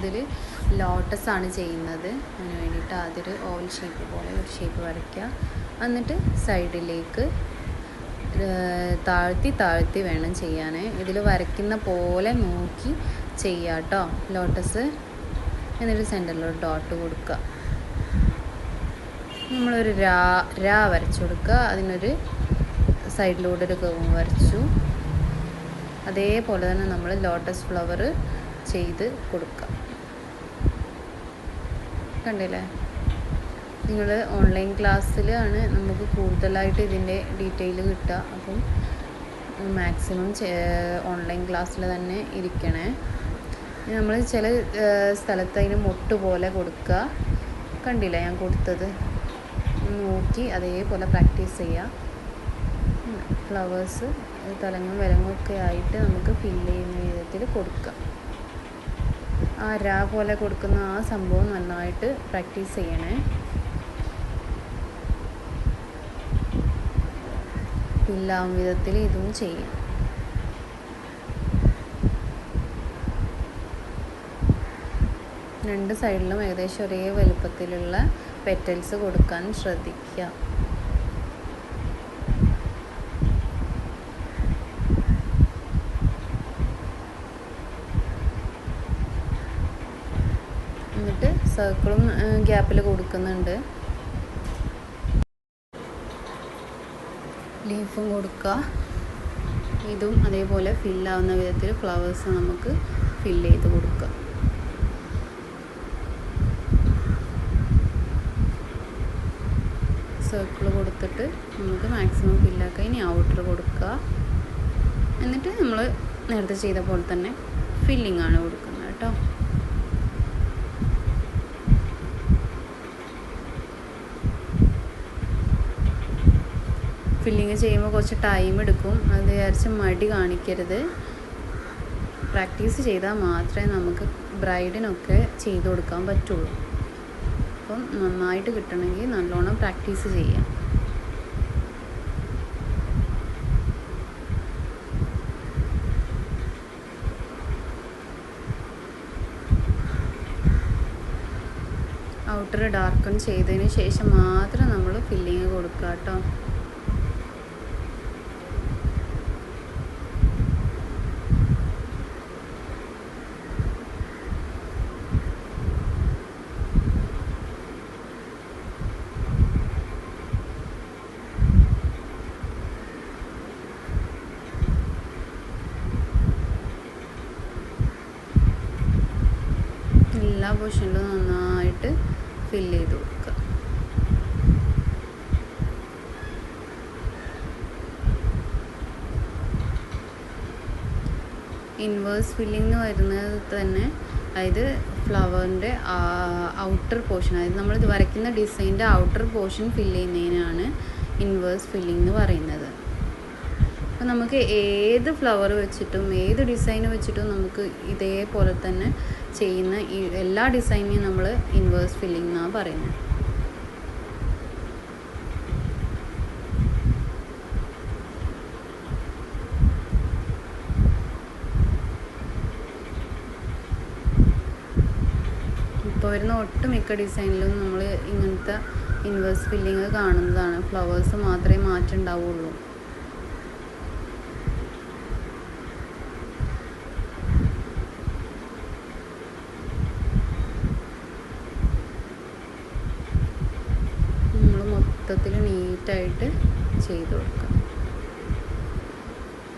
ഇതിൽ ലോട്ടസ് ആണ് ചെയ്യുന്നത്. അതിന് വേണ്ടിയിട്ട് ആദ്യം ഒരു ഓവൽ ഷേപ്പ് പോലെ ഒരു ഷേപ്പ് വരയ്ക്കുക. എന്നിട്ട് സൈഡിലേക്ക് താഴ്ത്തി വേണം ചെയ്യാൻ. ഇതിൽ വരയ്ക്കുന്ന പോലെ നോക്കി ചെയ്യുക കേട്ടോ ലോട്ടസ്. എന്നിട്ട് സെൻറ്ററിലൊരു ഡോട്ട് കൊടുക്കുക. നമ്മളൊരു രാ വരച്ചു കൊടുക്കുക. അതിനൊരു സൈഡിലൂടെ ഒരു കർവ് വരച്ചു. അതേപോലെ തന്നെ നമ്മൾ ലോട്ടസ് ഫ്ലവർ ചെയ്ത് കൊടുക്കുക. കണ്ടില്ലേ? നിങ്ങൾ ഓൺലൈൻ ക്ലാസ്സിലാണ് നമുക്ക് കൂടുതലായിട്ട് ഇതിൻ്റെ ഡീറ്റെയിൽ കിട്ടുക. അപ്പം മാക്സിമം ഓൺലൈൻ ക്ലാസ്സിൽ തന്നെ ഇരിക്കണേ. നമ്മൾ ചില സ്ഥലത്ത് അതിന് മൊട്ട് പോലെ കൊടുക്കുക. കണ്ടില്ല ഞാൻ കൊടുത്തത്? നോക്കി അതേപോലെ പ്രാക്ടീസ് ചെയ്യുക. ഫ്ലവേഴ്സ് തലങ്ങും വിലങ്ങുമൊക്കെ ആയിട്ട് നമുക്ക് ഫില്ല് ചെയ്യുന്ന വിധത്തിൽ കൊടുക്കുക. ആ രാ പോലെ കൊടുക്കുന്ന ആ സംഭവം നന്നായിട്ട് പ്രാക്ടീസ് ചെയ്യണേ. ഫില്ലാവും വിധത്തിൽ ഇതും ചെയ്യും. രണ്ട് സൈഡിലും ഏകദേശം ഒരേ വലുപ്പത്തിലുള്ള പെറ്റൽസ് കൊടുക്കാൻ ശ്രദ്ധിക്കുക. എന്നിട്ട് സർക്കിളും ഗ്യാപ്പിൽ കൊടുക്കുന്നുണ്ട്. ലീഫും കൊടുക്കുക. ഇതും അതേപോലെ ഫില്ലാവുന്ന വിധത്തിൽ ഫ്ലവേഴ്സ് നമുക്ക് ഫില്ല് ചെയ്ത് കൊടുക്കുക. സർക്കിൾ കൊടുത്തിട്ട് നമുക്ക് മാക്സിമം ഫില്ലാക്കുക. ഇനി ഔട്ടർ കൊടുക്കുക. എന്നിട്ട് നമ്മൾ നേരത്തെ ചെയ്ത പോലെ തന്നെ ഫില്ലിംഗ് ആണ് കൊടുക്കുന്നത് കേട്ടോ. ഫില്ലിങ് ചെയ്യുമ്പോൾ കുറച്ച് ടൈം എടുക്കും. അത് വിചാരിച്ച് മടി കാണിക്കരുത്. പ്രാക്ടീസ് ചെയ്താൽ മാത്രമേ നമുക്ക് ബ്രൈഡിനൊക്കെ ചെയ്ത് കൊടുക്കാൻ പറ്റുള്ളൂ. അപ്പം നന്നായിട്ട് കിട്ടണമെങ്കിൽ നല്ലോണം പ്രാക്ടീസ് ചെയ്യാം. ഔട്ടർ ഡാർക്കൺ ചെയ്തതിന് ശേഷം മാത്രം നമ്മൾ ഫില്ലിങ് കൊടുക്കുക കേട്ടോ. എല്ലാ പോർഷനിലും നന്നായിട്ട് ഫില്ല് ചെയ്ത് കൊടുക്കുക. ഇൻവേഴ്സ് ഫില്ലിങ് വരുന്നത് തന്നെ അതായത് ഫ്ലവറിൻ്റെ ഔട്ടർ പോർഷൻ, അതായത് നമ്മൾ ഇത് വരയ്ക്കുന്ന ഡിസൈൻ്റെ ഔട്ടർ പോർഷൻ ഫില്ല് ചെയ്യുന്നതിനാണ് ഇൻവേഴ്സ് ഫില്ലിംഗ് എന്ന് പറയുന്നത്. അപ്പോൾ നമുക്ക് ഏത് ഫ്ലവർ വെച്ചിട്ടും ഏത് ഡിസൈൻ വെച്ചിട്ടും നമുക്ക് ഇതേപോലെ തന്നെ ചെയ്യുന്ന ഈ എല്ലാ ഡിസൈനിനെയും നമ്മൾ ഇൻവേഴ്സ് ഫില്ലിംഗ് എന്നാണ് പറയുന്നത്. ഇപ്പോൾ വരുന്ന ഒട്ടുമിക്ക ഡിസൈനിലും നമ്മൾ ഇങ്ങനത്തെ ഇൻവേഴ്സ് ഫില്ലിങ് കാണുന്നതാണ്. ഫ്ലവേഴ്സ് മാത്രമേ മാറ്റം ഉണ്ടാവുള്ളൂ. നമ്മൾ മൊത്തത്തിൽ നീറ്റായിട്ട് ചെയ്ത് കൊടുക്കുക.